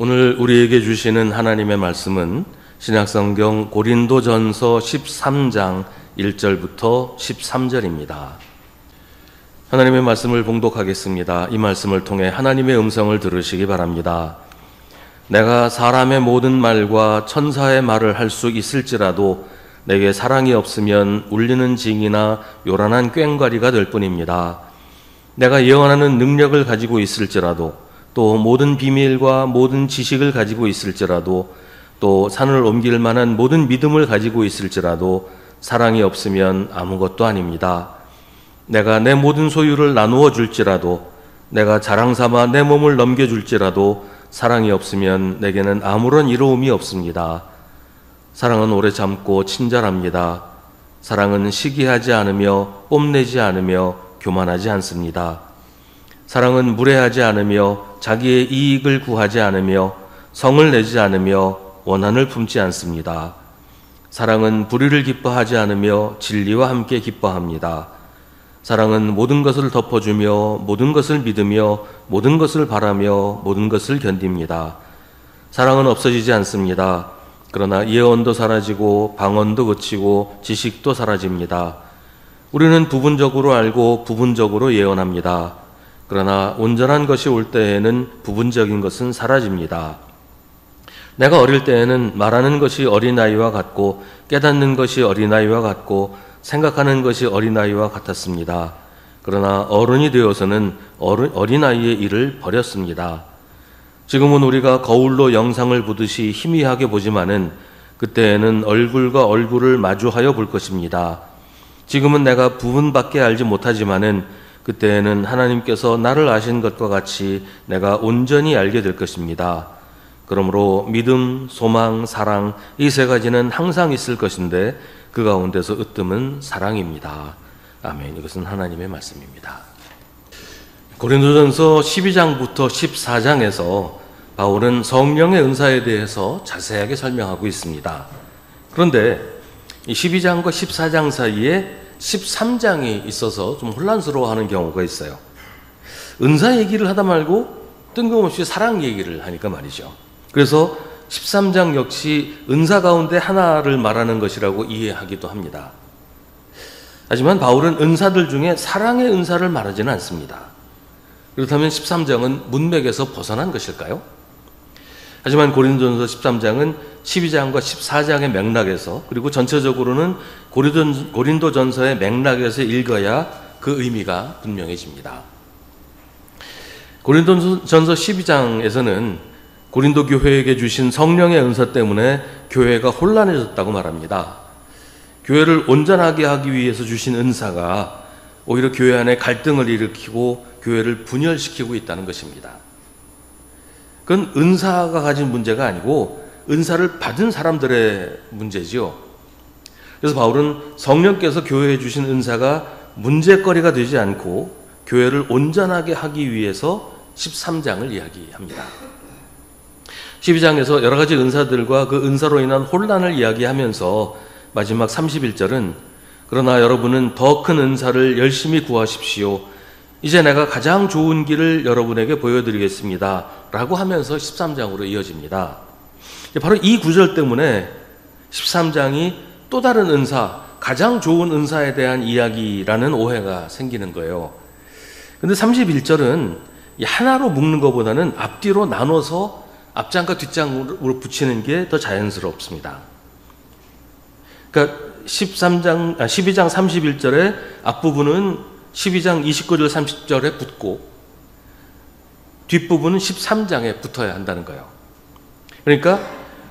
오늘 우리에게 주시는 하나님의 말씀은 신약성경 고린도전서 13장 1절부터 13절입니다. 하나님의 말씀을 봉독하겠습니다. 이 말씀을 통해 하나님의 음성을 들으시기 바랍니다. 내가 사람의 모든 말과 천사의 말을 할 수 있을지라도 내게 사랑이 없으면 울리는 징이나 요란한 꽹과리가 될 뿐입니다. 내가 예언하는 능력을 가지고 있을지라도 또 모든 비밀과 모든 지식을 가지고 있을지라도 또 산을 옮길 만한 모든 믿음을 가지고 있을지라도 사랑이 없으면 아무것도 아닙니다. 내가 내 모든 소유를 나누어 줄지라도 내가 자랑 삼아 내 몸을 넘겨줄지라도 사랑이 없으면 내게는 아무런 이로움이 없습니다. 사랑은 오래 참고 친절합니다. 사랑은 시기하지 않으며 뽐내지 않으며 교만하지 않습니다. 사랑은 무례하지 않으며 자기의 이익을 구하지 않으며 성을 내지 않으며 원한을 품지 않습니다. 사랑은 불의를 기뻐하지 않으며 진리와 함께 기뻐합니다. 사랑은 모든 것을 덮어주며 모든 것을 믿으며 모든 것을 바라며 모든 것을 견딥니다. 사랑은 없어지지 않습니다. 그러나 예언도 사라지고 방언도 그치고 지식도 사라집니다. 우리는 부분적으로 알고 부분적으로 예언합니다. 그러나 온전한 것이 올 때에는 부분적인 것은 사라집니다. 내가 어릴 때에는 말하는 것이 어린아이와 같고 깨닫는 것이 어린아이와 같고 생각하는 것이 어린아이와 같았습니다. 그러나 어른이 되어서는 어린아이의 일을 버렸습니다. 지금은 우리가 거울로 영상을 보듯이 희미하게 보지만은 그때에는 얼굴과 얼굴을 마주하여 볼 것입니다. 지금은 내가 부분밖에 알지 못하지만은 그때에는 하나님께서 나를 아신 것과 같이 내가 온전히 알게 될 것입니다. 그러므로 믿음, 소망, 사랑 이 세 가지는 항상 있을 것인데 그 가운데서 으뜸은 사랑입니다. 아멘. 이것은 하나님의 말씀입니다. 고린도전서 12장부터 14장에서 바울은 성령의 은사에 대해서 자세하게 설명하고 있습니다. 그런데 이 12장과 14장 사이에 13장이 있어서 좀 혼란스러워하는 경우가 있어요. 은사 얘기를 하다 말고 뜬금없이 사랑 얘기를 하니까 말이죠. 그래서 13장 역시 은사 가운데 하나를 말하는 것이라고 이해하기도 합니다. 하지만 바울은 은사들 중에 사랑의 은사를 말하지는 않습니다. 그렇다면 13장은 문맥에서 벗어난 것일까요? 하지만 고린도전서 13장은 12장과 14장의 맥락에서 그리고 전체적으로는 고린도전서의 맥락에서 읽어야 그 의미가 분명해집니다. 고린도전서 12장에서는 고린도 교회에게 주신 성령의 은사 때문에 교회가 혼란해졌다고 말합니다. 교회를 온전하게 하기 위해서 주신 은사가 오히려 교회 안에 갈등을 일으키고 교회를 분열시키고 있다는 것입니다. 그건 은사가 가진 문제가 아니고 은사를 받은 사람들의 문제지요. 그래서 바울은 성령께서 교회에 주신 은사가 문제거리가 되지 않고 교회를 온전하게 하기 위해서 13장을 이야기합니다. 12장에서 여러 가지 은사들과 그 은사로 인한 혼란을 이야기하면서 마지막 31절은 그러나 여러분은 더 큰 은사를 열심히 구하십시오. 이제 내가 가장 좋은 길을 여러분에게 보여드리겠습니다. 라고 하면서 13장으로 이어집니다. 바로 이 구절 때문에 13장이 또 다른 은사, 가장 좋은 은사에 대한 이야기라는 오해가 생기는 거예요. 근데 31절은 하나로 묶는 것보다는 앞뒤로 나눠서 앞장과 뒷장으로 붙이는 게 더 자연스럽습니다. 그러니까 12장 31절의 앞부분은 12장 29절 30절에 붙고 뒷부분은 13장에 붙어야 한다는 거예요. 그러니까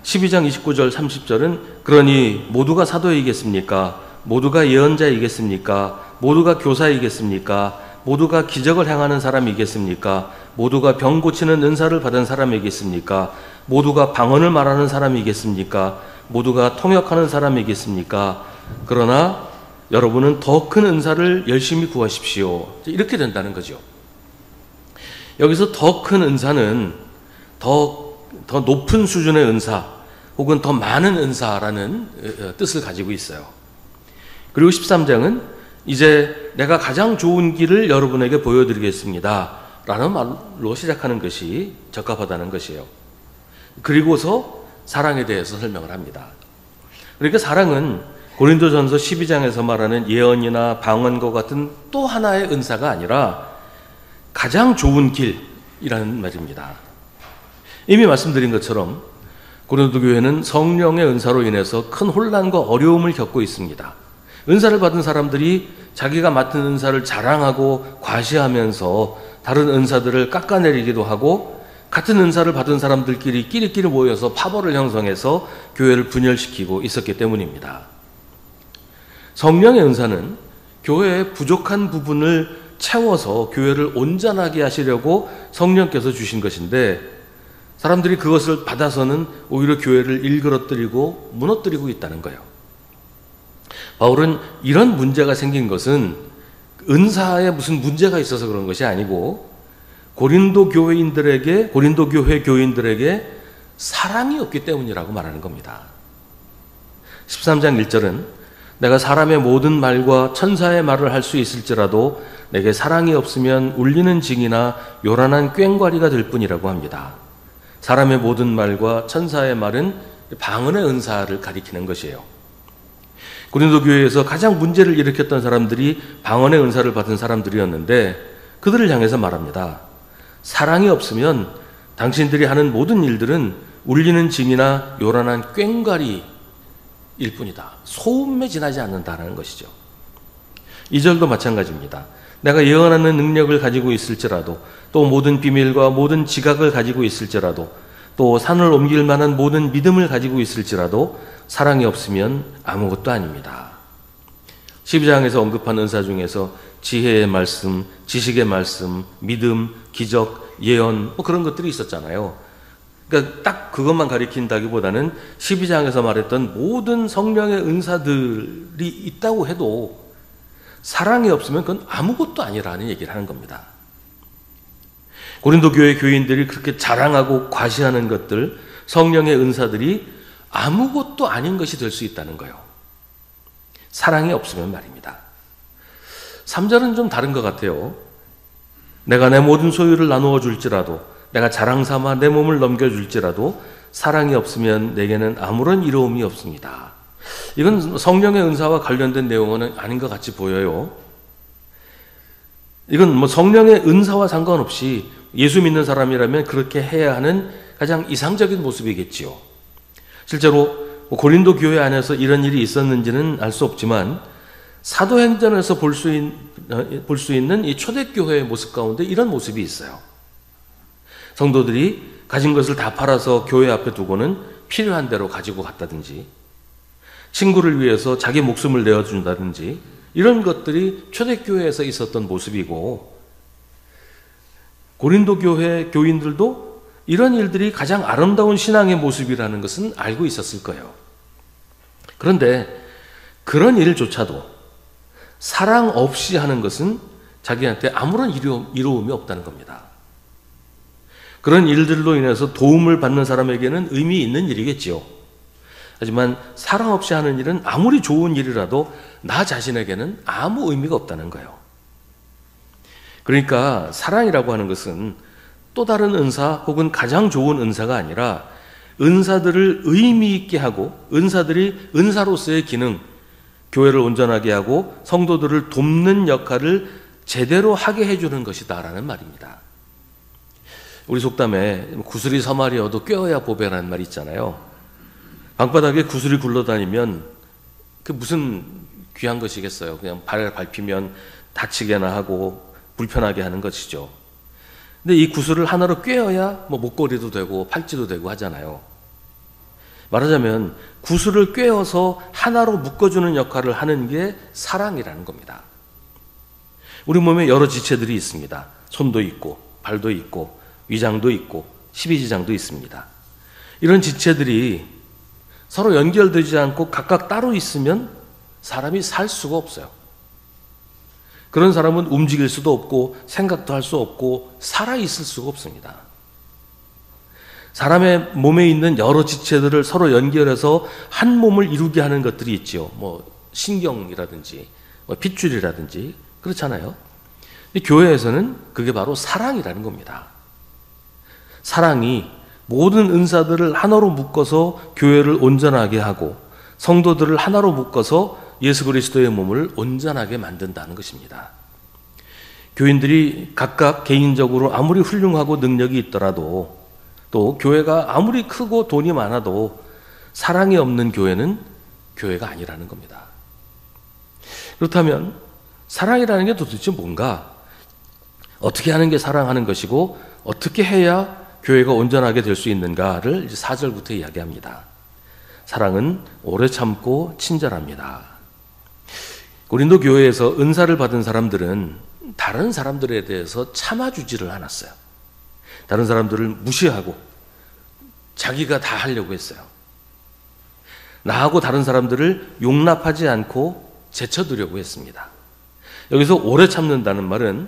12장 29절 30절은 그러니 모두가 사도이겠습니까? 모두가 예언자이겠습니까? 모두가 교사이겠습니까? 모두가 기적을 행하는 사람이겠습니까? 모두가 병 고치는 은사를 받은 사람이겠습니까? 모두가 방언을 말하는 사람이겠습니까? 모두가 통역하는 사람이겠습니까? 그러나 여러분은 더 큰 은사를 열심히 구하십시오. 이렇게 된다는 거죠. 여기서 더 큰 은사는 더 높은 수준의 은사 혹은 더 많은 은사라는 뜻을 가지고 있어요. 그리고 13장은 이제 내가 가장 좋은 길을 여러분에게 보여드리겠습니다. 라는 말로 시작하는 것이 적합하다는 것이에요. 그리고서 사랑에 대해서 설명을 합니다. 그러니까 사랑은 고린도전서 12장에서 말하는 예언이나 방언과 같은 또 하나의 은사가 아니라 가장 좋은 길이라는 말입니다. 이미 말씀드린 것처럼 고린도 교회는 성령의 은사로 인해서 큰 혼란과 어려움을 겪고 있습니다. 은사를 받은 사람들이 자기가 맡은 은사를 자랑하고 과시하면서 다른 은사들을 깎아내리기도 하고, 같은 은사를 받은 사람들끼리 끼리끼리 모여서 파벌을 형성해서 교회를 분열시키고 있었기 때문입니다. 성령의 은사는 교회의 부족한 부분을 채워서 교회를 온전하게 하시려고 성령께서 주신 것인데, 사람들이 그것을 받아서는 오히려 교회를 일그러뜨리고 무너뜨리고 있다는 거예요. 바울은 이런 문제가 생긴 것은 은사에 무슨 문제가 있어서 그런 것이 아니고 고린도 교회 교인들에게 사랑이 없기 때문이라고 말하는 겁니다. 13장 1절은 내가 사람의 모든 말과 천사의 말을 할 수 있을지라도 내게 사랑이 없으면 울리는 징이나 요란한 꽹과리가 될 뿐이라고 합니다. 사람의 모든 말과 천사의 말은 방언의 은사를 가리키는 것이에요. 고린도 교회에서 가장 문제를 일으켰던 사람들이 방언의 은사를 받은 사람들이었는데, 그들을 향해서 말합니다. 사랑이 없으면 당신들이 하는 모든 일들은 울리는 징이나 요란한 꽹과리일 뿐이다. 소음에 지나지 않는다는 것이죠. 2절도 마찬가지입니다. 내가 예언하는 능력을 가지고 있을지라도, 또 모든 비밀과 모든 지각을 가지고 있을지라도, 또 산을 옮길 만한 모든 믿음을 가지고 있을지라도 사랑이 없으면 아무것도 아닙니다. 12장에서 언급한 은사 중에서 지혜의 말씀, 지식의 말씀, 믿음, 기적, 예언, 그런 것들이 있었잖아요. 그러니까 딱 그것만 가리킨다기보다는 12장에서 말했던 모든 성령의 은사들이 있다고 해도 사랑이 없으면 그건 아무것도 아니라는 얘기를 하는 겁니다. 고린도 교회 교인들이 그렇게 자랑하고 과시하는 것들, 성령의 은사들이 아무것도 아닌 것이 될 수 있다는 거예요. 사랑이 없으면 말입니다. 3절은 좀 다른 것 같아요. 내가 내 모든 소유를 나누어 줄지라도, 내가 자랑 삼아 내 몸을 넘겨줄지라도 사랑이 없으면 내게는 아무런 이로움이 없습니다. 이건 성령의 은사와 관련된 내용은 아닌 것 같이 보여요. 이건 성령의 은사와 상관없이 예수 믿는 사람이라면 그렇게 해야 하는 가장 이상적인 모습이겠지요. 실제로 고린도 교회 안에서 이런 일이 있었는지는 알 수 없지만 사도행전에서 볼 수 있는 이 초대교회의 모습 가운데 이런 모습이 있어요. 성도들이 가진 것을 다 팔아서 교회 앞에 두고는 필요한 대로 가지고 갔다든지, 친구를 위해서 자기 목숨을 내어준다든지, 이런 것들이 초대교회에서 있었던 모습이고, 고린도 교회 교인들도 이런 일들이 가장 아름다운 신앙의 모습이라는 것은 알고 있었을 거예요. 그런데 그런 일조차도 사랑 없이 하는 것은 자기한테 아무런 이로움이 없다는 겁니다. 그런 일들로 인해서 도움을 받는 사람에게는 의미 있는 일이겠지요. 하지만 사랑 없이 하는 일은 아무리 좋은 일이라도 나 자신에게는 아무 의미가 없다는 거예요. 그러니까 사랑이라고 하는 것은 또 다른 은사 혹은 가장 좋은 은사가 아니라 은사들을 의미 있게 하고, 은사들이 은사로서의 기능, 교회를 온전하게 하고 성도들을 돕는 역할을 제대로 하게 해주는 것이다라는 말입니다. 우리 속담에 구슬이 서말이어도 꿰어야 보배라는 말이 있잖아요. 방바닥에 구슬이 굴러다니면 그 무슨 귀한 것이겠어요. 그냥 발을 밟히면 다치게나 하고 불편하게 하는 것이죠. 근데 이 구슬을 하나로 꿰어야 목걸이도 되고 팔찌도 되고 하잖아요. 말하자면 구슬을 꿰어서 하나로 묶어주는 역할을 하는 게 사랑이라는 겁니다. 우리 몸에 여러 지체들이 있습니다. 손도 있고 발도 있고 위장도 있고 십이지장도 있습니다. 이런 지체들이 서로 연결되지 않고 각각 따로 있으면 사람이 살 수가 없어요. 그런 사람은 움직일 수도 없고 생각도 할 수 없고 살아있을 수가 없습니다. 사람의 몸에 있는 여러 지체들을 서로 연결해서 한 몸을 이루게 하는 것들이 있죠. 신경이라든지 핏줄이라든지 그렇잖아요. 교회에서는 그게 바로 사랑이라는 겁니다. 사랑이 모든 은사들을 하나로 묶어서 교회를 온전하게 하고 성도들을 하나로 묶어서 예수 그리스도의 몸을 온전하게 만든다는 것입니다. 교인들이 각각 개인적으로 아무리 훌륭하고 능력이 있더라도 또 교회가 아무리 크고 돈이 많아도 사랑이 없는 교회는 교회가 아니라는 겁니다. 그렇다면 사랑이라는 게 도대체 뭔가? 어떻게 하는 게 사랑하는 것이고 어떻게 해야 교회가 온전하게 될 수 있는가를 4절부터 이야기합니다. 사랑은 오래 참고 친절합니다. 고린도 교회에서 은사를 받은 사람들은 다른 사람들에 대해서 참아주지를 않았어요. 다른 사람들을 무시하고 자기가 다 하려고 했어요. 나하고 다른 사람들을 용납하지 않고 제쳐두려고 했습니다. 여기서 오래 참는다는 말은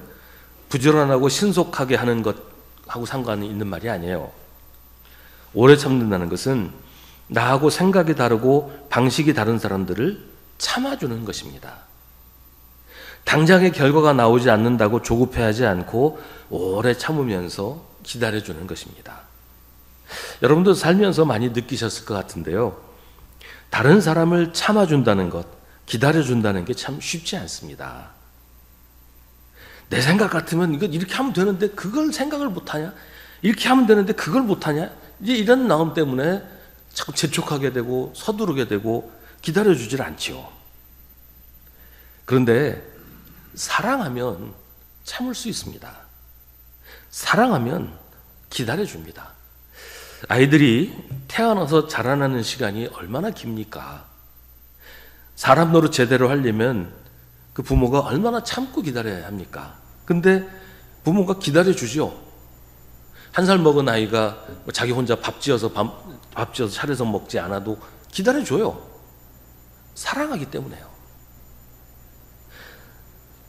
부지런하고 신속하게 하는 것하고 상관이 있는 말이 아니에요. 오래 참는다는 것은 나하고 생각이 다르고 방식이 다른 사람들을 참아주는 것입니다. 당장의 결과가 나오지 않는다고 조급해하지 않고 오래 참으면서 기다려주는 것입니다. 여러분도 살면서 많이 느끼셨을 것 같은데요. 다른 사람을 참아준다는 것, 기다려준다는 게 참 쉽지 않습니다. 내 생각 같으면 이거 이렇게 하면 되는데 그걸 생각을 못하냐? 이렇게 하면 되는데 그걸 못하냐? 이제 이런 마음 때문에 자꾸 재촉하게 되고 서두르게 되고 기다려주질 않지요. 그런데 사랑하면 참을 수 있습니다. 사랑하면 기다려줍니다. 아이들이 태어나서 자라나는 시간이 얼마나 깁니까? 사람 노릇 제대로 하려면 그 부모가 얼마나 참고 기다려야 합니까? 근데 부모가 기다려주죠. 1살 먹은 아이가 자기 혼자 밥 지어서 차려서 먹지 않아도 기다려줘요. 사랑하기 때문에요.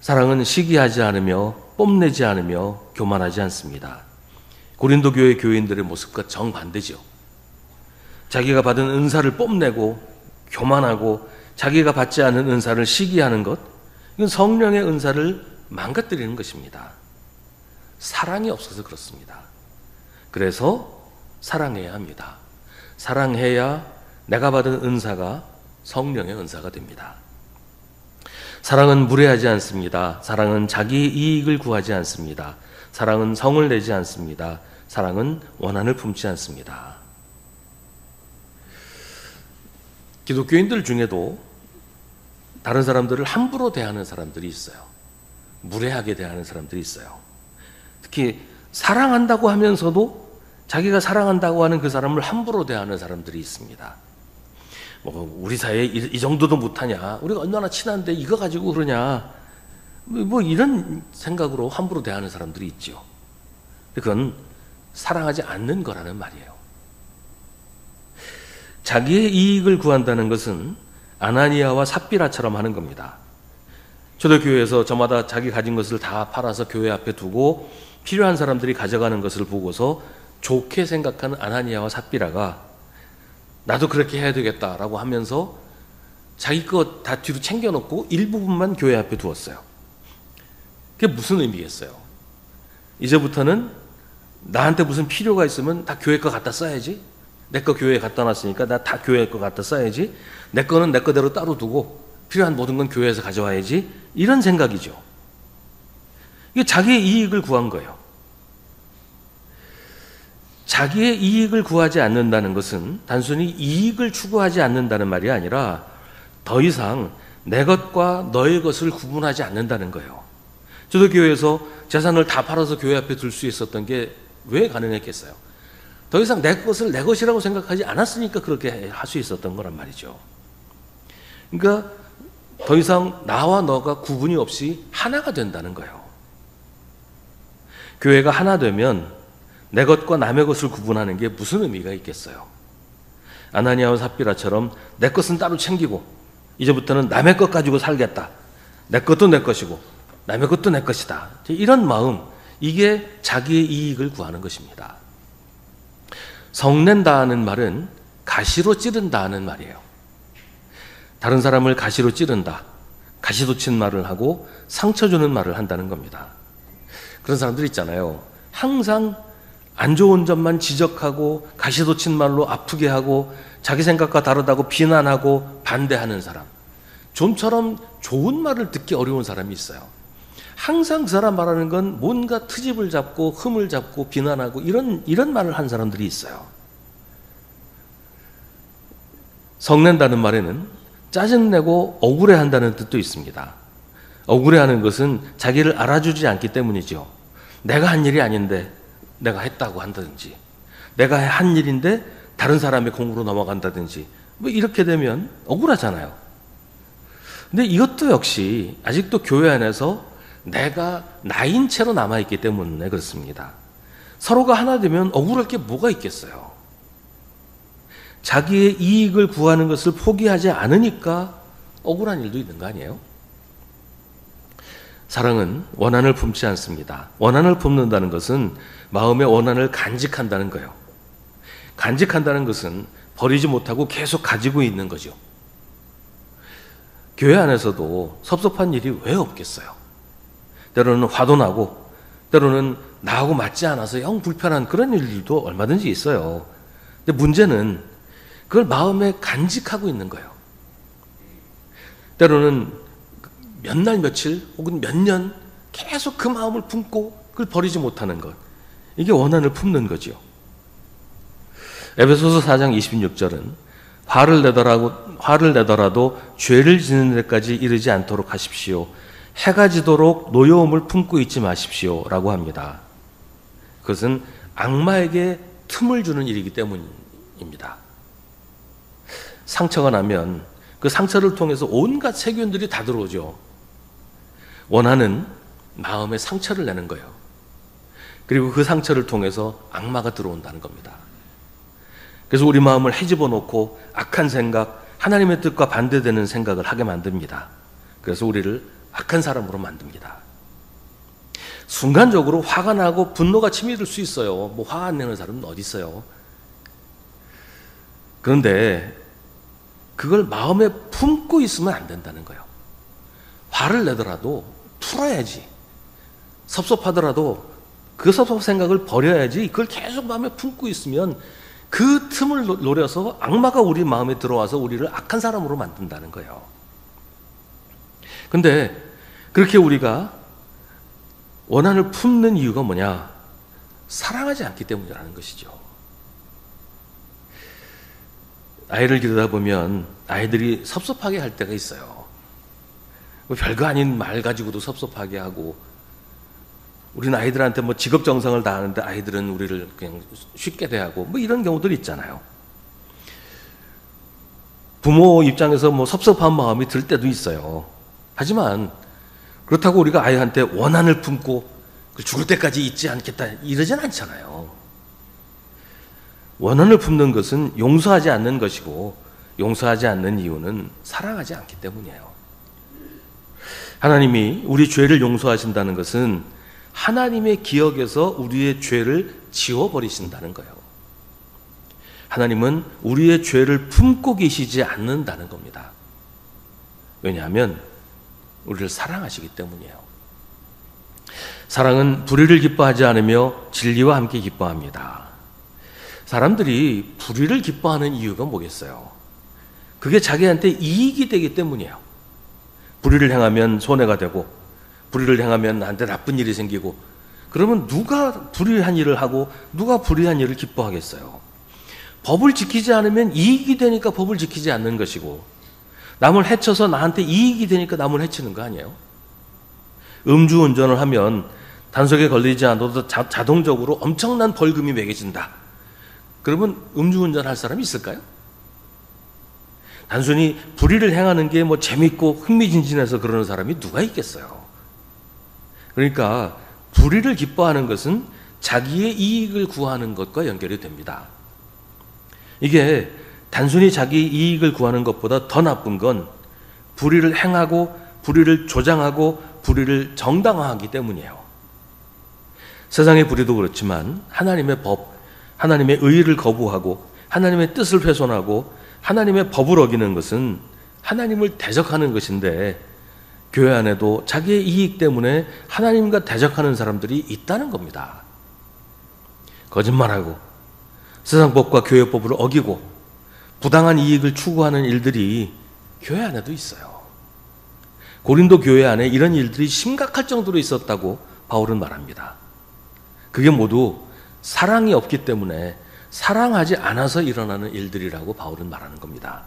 사랑은 시기하지 않으며 뽐내지 않으며 교만하지 않습니다. 고린도 교회 교인들의 모습과 정반대죠. 자기가 받은 은사를 뽐내고 교만하고 자기가 받지 않은 은사를 시기하는 것, 이건 성령의 은사를 망가뜨리는 것입니다. 사랑이 없어서 그렇습니다. 그래서 사랑해야 합니다. 사랑해야 내가 받은 은사가 성령의 은사가 됩니다. 사랑은 무례하지 않습니다. 사랑은 자기 이익을 구하지 않습니다. 사랑은 성을 내지 않습니다. 사랑은 원한을 품지 않습니다. 기독교인들 중에도 다른 사람들을 함부로 대하는 사람들이 있어요. 무례하게 대하는 사람들이 있어요. 특히 사랑한다고 하면서도 자기가 사랑한다고 하는 그 사람을 함부로 대하는 사람들이 있습니다. 우리 사이에 이 정도도 못하냐? 우리가 얼마나 친한데 이거 가지고 그러냐? 이런 생각으로 함부로 대하는 사람들이 있죠. 그건 사랑하지 않는 거라는 말이에요. 자기의 이익을 구한다는 것은 아나니아와 삽비라처럼 하는 겁니다. 초대교회에서 저마다 자기 가진 것을 다 팔아서 교회 앞에 두고 필요한 사람들이 가져가는 것을 보고서 좋게 생각하는 아나니아와 삽비라가 나도 그렇게 해야 되겠다라고 하면서 자기 것 다 뒤로 챙겨놓고 일부분만 교회 앞에 두었어요. 그게 무슨 의미겠어요? 이제부터는 나한테 무슨 필요가 있으면 다 교회 거 갖다 써야지. 내 거 교회에 갖다 놨으니까 나 다 교회 거 갖다 써야지. 내 거는 내 거대로 따로 두고 필요한 모든 건 교회에서 가져와야지. 이런 생각이죠. 이게 자기의 이익을 구한 거예요. 자기의 이익을 구하지 않는다는 것은 단순히 이익을 추구하지 않는다는 말이 아니라 더 이상 내 것과 너의 것을 구분하지 않는다는 거예요. 저도 교회에서 재산을 다 팔아서 교회 앞에 둘 수 있었던 게 왜 가능했겠어요? 더 이상 내 것을 내 것이라고 생각하지 않았으니까 그렇게 할 수 있었던 거란 말이죠. 그러니까 더 이상 나와 너가 구분이 없이 하나가 된다는 거예요. 교회가 하나 되면 내 것과 남의 것을 구분하는 게 무슨 의미가 있겠어요? 아나니아와 삽비라처럼 내 것은 따로 챙기고 이제부터는 남의 것 가지고 살겠다. 내 것도 내 것이고 남의 것도 내 것이다. 이런 마음, 이게 자기의 이익을 구하는 것입니다. 성낸다는 말은 가시로 찌른다는 말이에요. 다른 사람을 가시로 찌른다. 가시도 친 말을 하고 상처 주는 말을 한다는 겁니다. 그런 사람들 있잖아요. 항상 안 좋은 점만 지적하고 가시돋친 말로 아프게 하고 자기 생각과 다르다고 비난하고 반대하는 사람, 좀처럼 좋은 말을 듣기 어려운 사람이 있어요. 항상 그 사람 말하는 건 뭔가 트집을 잡고 흠을 잡고 비난하고 이런 말을 한 사람들이 있어요. 성낸다는 말에는 짜증내고 억울해한다는 뜻도 있습니다. 억울해하는 것은 자기를 알아주지 않기 때문이죠. 내가 한 일이 아닌데 내가 했다고 한다든지, 내가 한 일인데 다른 사람의 공으로 넘어간다든지, 뭐 이렇게 되면 억울하잖아요. 근데 이것도 역시 아직도 교회 안에서 내가 나인 채로 남아있기 때문에 그렇습니다. 서로가 하나 되면 억울할 게 뭐가 있겠어요. 자기의 이익을 구하는 것을 포기하지 않으니까 억울한 일도 있는 거 아니에요? 사랑은 원한을 품지 않습니다. 원한을 품는다는 것은 마음의 원한을 간직한다는 거예요. 간직한다는 것은 버리지 못하고 계속 가지고 있는 거죠. 교회 안에서도 섭섭한 일이 왜 없겠어요? 때로는 화도 나고, 때로는 나하고 맞지 않아서 영 불편한 그런 일들도 얼마든지 있어요. 근데 문제는 그걸 마음에 간직하고 있는 거예요. 때로는 몇 날 며칠 혹은 몇 년 계속 그 마음을 품고 그걸 버리지 못하는 것, 이게 원한을 품는 거죠. 에베소서 4장 26절은 화를 내더라도 죄를 짓는 데까지 이르지 않도록 하십시오. 해가 지도록 노여움을 품고 있지 마십시오 라고 합니다. 그것은 악마에게 틈을 주는 일이기 때문입니다. 상처가 나면 그 상처를 통해서 온갖 세균들이 다 들어오죠. 원한은 마음에 상처를 내는 거예요. 그리고 그 상처를 통해서 악마가 들어온다는 겁니다. 그래서 우리 마음을 헤집어 놓고 악한 생각, 하나님의 뜻과 반대되는 생각을 하게 만듭니다. 그래서 우리를 악한 사람으로 만듭니다. 순간적으로 화가 나고 분노가 치밀을 수 있어요. 뭐 화 안 내는 사람은 어디 있어요? 그런데 그걸 마음에 품고 있으면 안 된다는 거예요. 화를 내더라도 풀어야지. 섭섭하더라도 그 섭섭한 생각을 버려야지. 그걸 계속 마음에 품고 있으면 그 틈을 노려서 악마가 우리 마음에 들어와서 우리를 악한 사람으로 만든다는 거예요. 근데 그렇게 우리가 원한을 품는 이유가 뭐냐? 사랑하지 않기 때문이라는 것이죠. 아이를 기르다 보면 아이들이 섭섭하게 할 때가 있어요. 별거 아닌 말 가지고도 섭섭하게 하고, 우리는 아이들한테 뭐 직업 정성을 다하는데 아이들은 우리를 그냥 쉽게 대하고, 뭐 이런 경우들이 있잖아요. 부모 입장에서 뭐 섭섭한 마음이 들 때도 있어요. 하지만 그렇다고 우리가 아이한테 원한을 품고 죽을 때까지 잊지 않겠다 이러진 않잖아요. 원한을 품는 것은 용서하지 않는 것이고, 용서하지 않는 이유는 사랑하지 않기 때문이에요. 하나님이 우리 죄를 용서하신다는 것은 하나님의 기억에서 우리의 죄를 지워버리신다는 거예요. 하나님은 우리의 죄를 품고 계시지 않는다는 겁니다. 왜냐하면 우리를 사랑하시기 때문이에요. 사랑은 불의를 기뻐하지 않으며 진리와 함께 기뻐합니다. 사람들이 불의를 기뻐하는 이유가 뭐겠어요? 그게 자기한테 이익이 되기 때문이에요. 불의를 행하면 손해가 되고, 불의를 행하면 나한테 나쁜 일이 생기고, 그러면 누가 불의한 일을 하고 누가 불의한 일을 기뻐하겠어요? 법을 지키지 않으면 이익이 되니까 법을 지키지 않는 것이고, 남을 해쳐서 나한테 이익이 되니까 남을 해치는 거 아니에요? 음주운전을 하면 단속에 걸리지 않아도 자동적으로 엄청난 벌금이 매겨진다. 그러면 음주운전 할 사람이 있을까요? 단순히 불의를 행하는 게 뭐 재밌고 흥미진진해서 그러는 사람이 누가 있겠어요? 그러니까 불의를 기뻐하는 것은 자기의 이익을 구하는 것과 연결이 됩니다. 이게 단순히 자기 이익을 구하는 것보다 더 나쁜 건 불의를 행하고 불의를 조장하고 불의를 정당화하기 때문이에요. 세상의 불의도 그렇지만 하나님의 법, 하나님의 의를 거부하고 하나님의 뜻을 훼손하고 하나님의 법을 어기는 것은 하나님을 대적하는 것인데, 교회 안에도 자기의 이익 때문에 하나님과 대적하는 사람들이 있다는 겁니다. 거짓말하고 세상법과 교회법을 어기고 부당한 이익을 추구하는 일들이 교회 안에도 있어요. 고린도 교회 안에 이런 일들이 심각할 정도로 있었다고 바울은 말합니다. 그게 모두 사랑이 없기 때문에 사랑하지 않아서 일어나는 일들이라고 바울은 말하는 겁니다.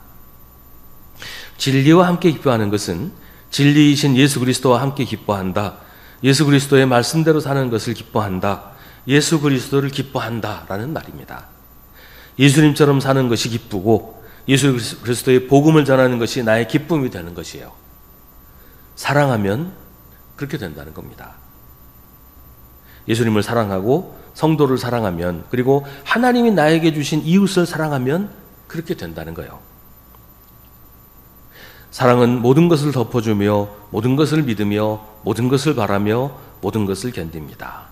진리와 함께 기뻐하는 것은 진리이신 예수 그리스도와 함께 기뻐한다. 예수 그리스도의 말씀대로 사는 것을 기뻐한다. 예수 그리스도를 기뻐한다 라는 말입니다. 예수님처럼 사는 것이 기쁘고 예수 그리스도의 복음을 전하는 것이 나의 기쁨이 되는 것이에요. 사랑하면 그렇게 된다는 겁니다. 예수님을 사랑하고 성도를 사랑하면, 그리고 하나님이 나에게 주신 이웃을 사랑하면 그렇게 된다는 거예요. 사랑은 모든 것을 덮어주며 모든 것을 믿으며 모든 것을 바라며 모든 것을 견딥니다.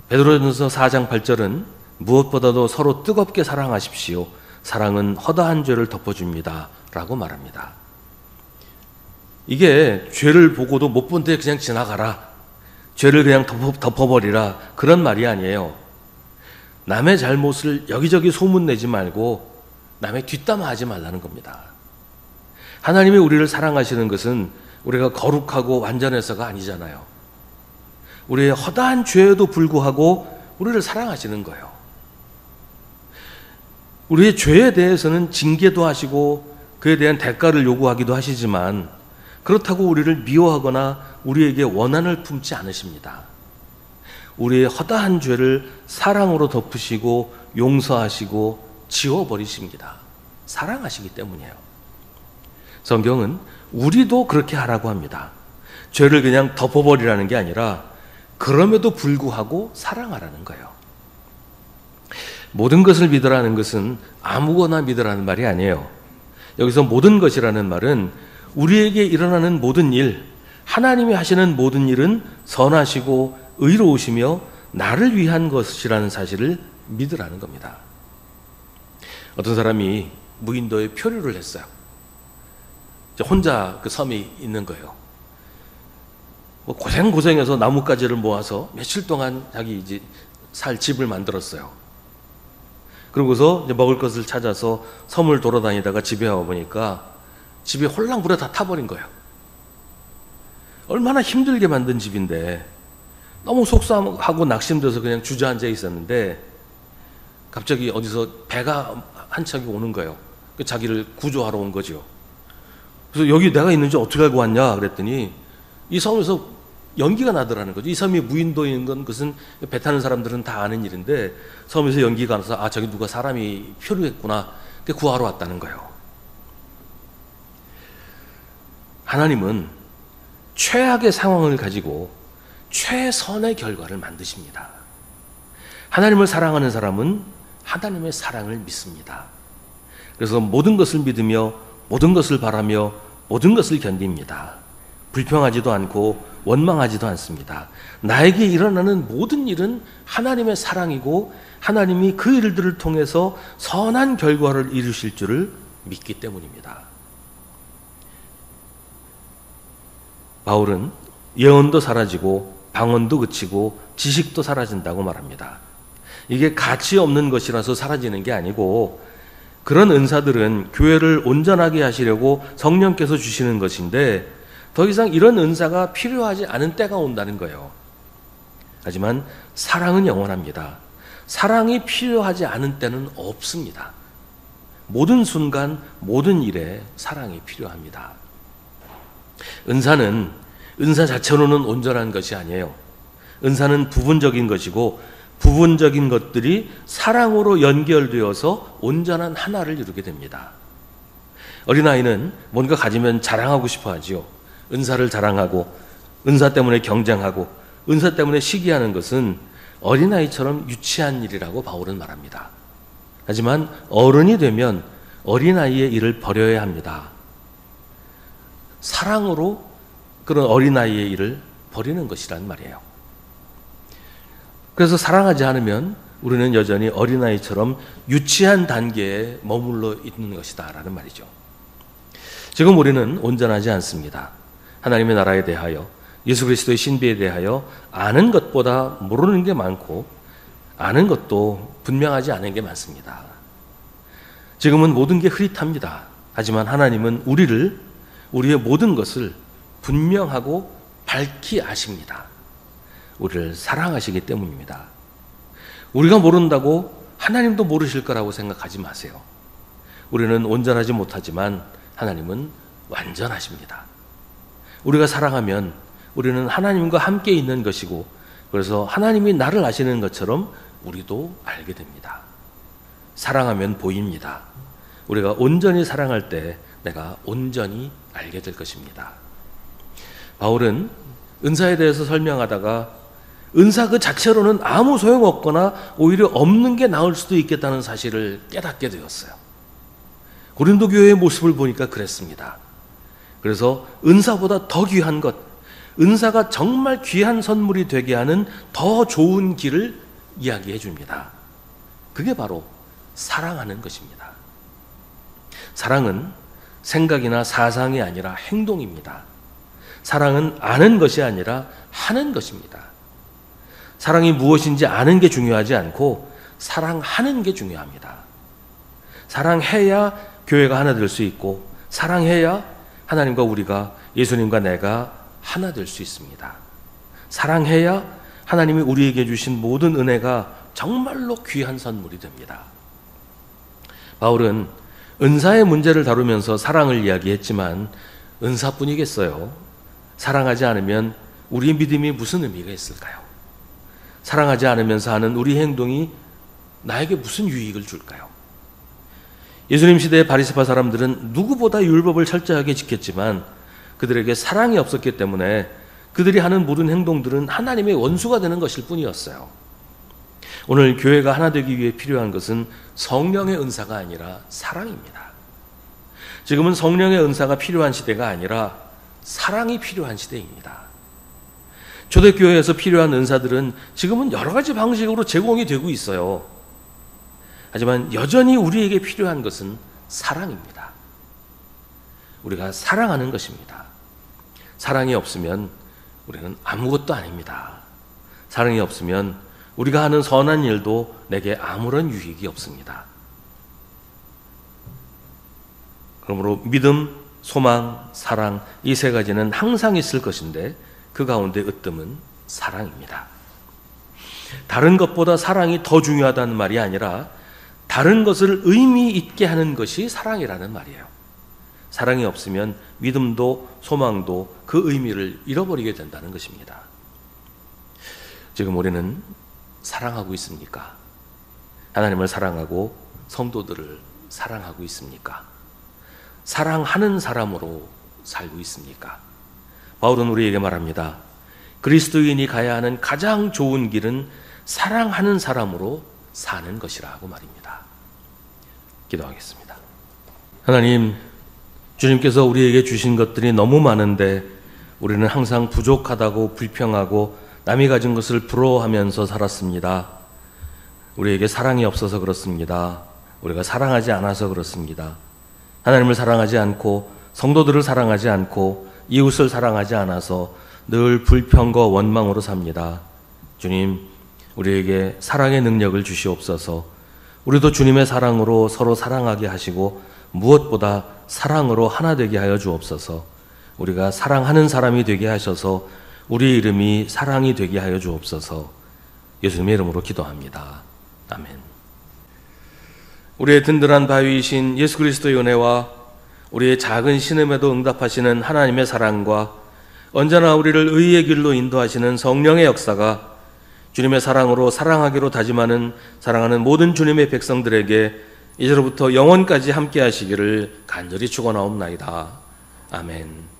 베드로전서 4장 8절은 무엇보다도 서로 뜨겁게 사랑하십시오. 사랑은 허다한 죄를 덮어줍니다 라고 말합니다. 이게 죄를 보고도 못 본 데 그냥 지나가라, 죄를 그냥 덮어버리라, 그런 말이 아니에요. 남의 잘못을 여기저기 소문내지 말고 남의 뒷담화하지 말라는 겁니다. 하나님이 우리를 사랑하시는 것은 우리가 거룩하고 완전해서가 아니잖아요. 우리의 허다한 죄에도 불구하고 우리를 사랑하시는 거예요. 우리의 죄에 대해서는 징계도 하시고 그에 대한 대가를 요구하기도 하시지만 그렇다고 우리를 미워하거나 우리에게 원한을 품지 않으십니다. 우리의 허다한 죄를 사랑으로 덮으시고 용서하시고 지워버리십니다. 사랑하시기 때문이에요. 성경은 우리도 그렇게 하라고 합니다. 죄를 그냥 덮어버리라는 게 아니라 그럼에도 불구하고 사랑하라는 거예요. 모든 것을 믿으라는 것은 아무거나 믿으라는 말이 아니에요. 여기서 모든 것이라는 말은 우리에게 일어나는 모든 일, 하나님이 하시는 모든 일은 선하시고 의로우시며 나를 위한 것이라는 사실을 믿으라는 겁니다. 어떤 사람이 무인도에 표류를 했어요. 혼자 그 섬이 있는 거예요. 고생해서 나뭇가지를 모아서 며칠 동안 자기 이제 살 집을 만들었어요. 그러고서 이제 먹을 것을 찾아서 섬을 돌아다니다가 집에 와 보니까 집이 홀랑불에 다 타버린 거예요. 얼마나 힘들게 만든 집인데 너무 속상하고 낙심돼서 그냥 주저앉아 있었는데 갑자기 어디서 배가 한 척이 오는 거예요. 자기를 구조하러 온 거죠. 그래서 여기 내가 있는지 어떻게 알고 왔냐 그랬더니 이 섬에서 연기가 나더라는 거죠. 이 섬이 무인도인 건 그것은 배 타는 사람들은 다 아는 일인데 섬에서 연기가 나서 아 저기 누가 사람이 표류했구나 구하러 왔다는 거예요. 하나님은 최악의 상황을 가지고 최선의 결과를 만드십니다. 하나님을 사랑하는 사람은 하나님의 사랑을 믿습니다. 그래서 모든 것을 믿으며 모든 것을 바라며 모든 것을 견딥니다. 불평하지도 않고 원망하지도 않습니다. 나에게 일어나는 모든 일은 하나님의 사랑이고 하나님이 그 일들을 통해서 선한 결과를 이루실 줄을 믿기 때문입니다. 바울은 예언도 사라지고 방언도 그치고 지식도 사라진다고 말합니다. 이게 가치 없는 것이라서 사라지는 게 아니고 그런 은사들은 교회를 온전하게 하시려고 성령께서 주시는 것인데 더 이상 이런 은사가 필요하지 않은 때가 온다는 거예요. 하지만 사랑은 영원합니다. 사랑이 필요하지 않은 때는 없습니다. 모든 순간 모든 일에 사랑이 필요합니다. 은사는 은사 자체로는 온전한 것이 아니에요. 은사는 부분적인 것이고 부분적인 것들이 사랑으로 연결되어서 온전한 하나를 이루게 됩니다. 어린아이는 뭔가 가지면 자랑하고 싶어 하지요. 은사를 자랑하고 은사 때문에 경쟁하고 은사 때문에 시기하는 것은 어린아이처럼 유치한 일이라고 바울은 말합니다. 하지만 어른이 되면 어린아이의 일을 버려야 합니다. 사랑으로 그런 어린아이의 일을 버리는 것이란 말이에요. 그래서 사랑하지 않으면 우리는 여전히 어린아이처럼 유치한 단계에 머물러 있는 것이다 라는 말이죠. 지금 우리는 온전하지 않습니다. 하나님의 나라에 대하여 예수 그리스도의 신비에 대하여 아는 것보다 모르는 게 많고 아는 것도 분명하지 않은 게 많습니다. 지금은 모든 게 흐릿합니다. 하지만 하나님은 우리의 모든 것을 분명하고 밝히 아십니다. 우리를 사랑하시기 때문입니다. 우리가 모른다고 하나님도 모르실 거라고 생각하지 마세요. 우리는 온전하지 못하지만 하나님은 완전하십니다. 우리가 사랑하면 우리는 하나님과 함께 있는 것이고, 그래서 하나님이 나를 아시는 것처럼 우리도 알게 됩니다. 사랑하면 보입니다. 우리가 온전히 사랑할 때 내가 온전히 알게 될 것입니다. 바울은 은사에 대해서 설명하다가 은사 그 자체로는 아무 소용없거나 오히려 없는 게 나을 수도 있겠다는 사실을 깨닫게 되었어요. 고린도 교회의 모습을 보니까 그랬습니다. 그래서 은사보다 더 귀한 것, 은사가 정말 귀한 선물이 되게 하는 더 좋은 길을 이야기해 줍니다. 그게 바로 사랑하는 것입니다. 사랑은 생각이나 사상이 아니라 행동입니다. 사랑은 아는 것이 아니라 하는 것입니다. 사랑이 무엇인지 아는 게 중요하지 않고 사랑하는 게 중요합니다. 사랑해야 교회가 하나 될 수 있고, 사랑해야 하나님과 우리가, 예수님과 내가 하나 될 수 있습니다. 사랑해야 하나님이 우리에게 주신 모든 은혜가 정말로 귀한 선물이 됩니다. 바울은 은사의 문제를 다루면서 사랑을 이야기했지만 은사뿐이겠어요? 사랑하지 않으면 우리의 믿음이 무슨 의미가 있을까요? 사랑하지 않으면서 하는 우리 행동이 나에게 무슨 유익을 줄까요? 예수님 시대의 바리새파 사람들은 누구보다 율법을 철저하게 지켰지만 그들에게 사랑이 없었기 때문에 그들이 하는 모든 행동들은 하나님의 원수가 되는 것일 뿐이었어요. 오늘 교회가 하나 되기 위해 필요한 것은 성령의 은사가 아니라 사랑입니다. 지금은 성령의 은사가 필요한 시대가 아니라 사랑이 필요한 시대입니다. 초대교회에서 필요한 은사들은 지금은 여러 가지 방식으로 제공이 되고 있어요. 하지만 여전히 우리에게 필요한 것은 사랑입니다. 우리가 사랑하는 것입니다. 사랑이 없으면 우리는 아무것도 아닙니다. 사랑이 없으면 우리가 하는 선한 일도 내게 아무런 유익이 없습니다. 그러므로 믿음, 소망, 사랑, 이 세 가지는 항상 있을 것인데 그 가운데 으뜸은 사랑입니다. 다른 것보다 사랑이 더 중요하다는 말이 아니라 다른 것을 의미 있게 하는 것이 사랑이라는 말이에요. 사랑이 없으면 믿음도 소망도 그 의미를 잃어버리게 된다는 것입니다. 지금 우리는 사랑하고 있습니까? 하나님을 사랑하고 성도들을 사랑하고 있습니까? 사랑하는 사람으로 살고 있습니까? 바울은 우리에게 말합니다. 그리스도인이 가야 하는 가장 좋은 길은 사랑하는 사람으로 사는 것이라고 말입니다. 기도하겠습니다. 하나님, 주님께서 우리에게 주신 것들이 너무 많은데 우리는 항상 부족하다고 불평하고 남이 가진 것을 부러워하면서 살았습니다. 우리에게 사랑이 없어서 그렇습니다. 우리가 사랑하지 않아서 그렇습니다. 하나님을 사랑하지 않고 성도들을 사랑하지 않고 이웃을 사랑하지 않아서 늘 불평과 원망으로 삽니다. 주님, 우리에게 사랑의 능력을 주시옵소서. 우리도 주님의 사랑으로 서로 사랑하게 하시고 무엇보다 사랑으로 하나 되게 하여 주옵소서. 우리가 사랑하는 사람이 되게 하셔서 우리의 이름이 사랑이 되게 하여 주옵소서. 예수님의 이름으로 기도합니다. 아멘. 우리의 든든한 바위이신 예수 그리스도의 은혜와 우리의 작은 신음에도 응답하시는 하나님의 사랑과 언제나 우리를 의의 길로 인도하시는 성령의 역사가 주님의 사랑으로 사랑하기로 다짐하는 사랑하는 모든 주님의 백성들에게 이제로부터 영원까지 함께 하시기를 간절히 축원하옵나이다. 아멘.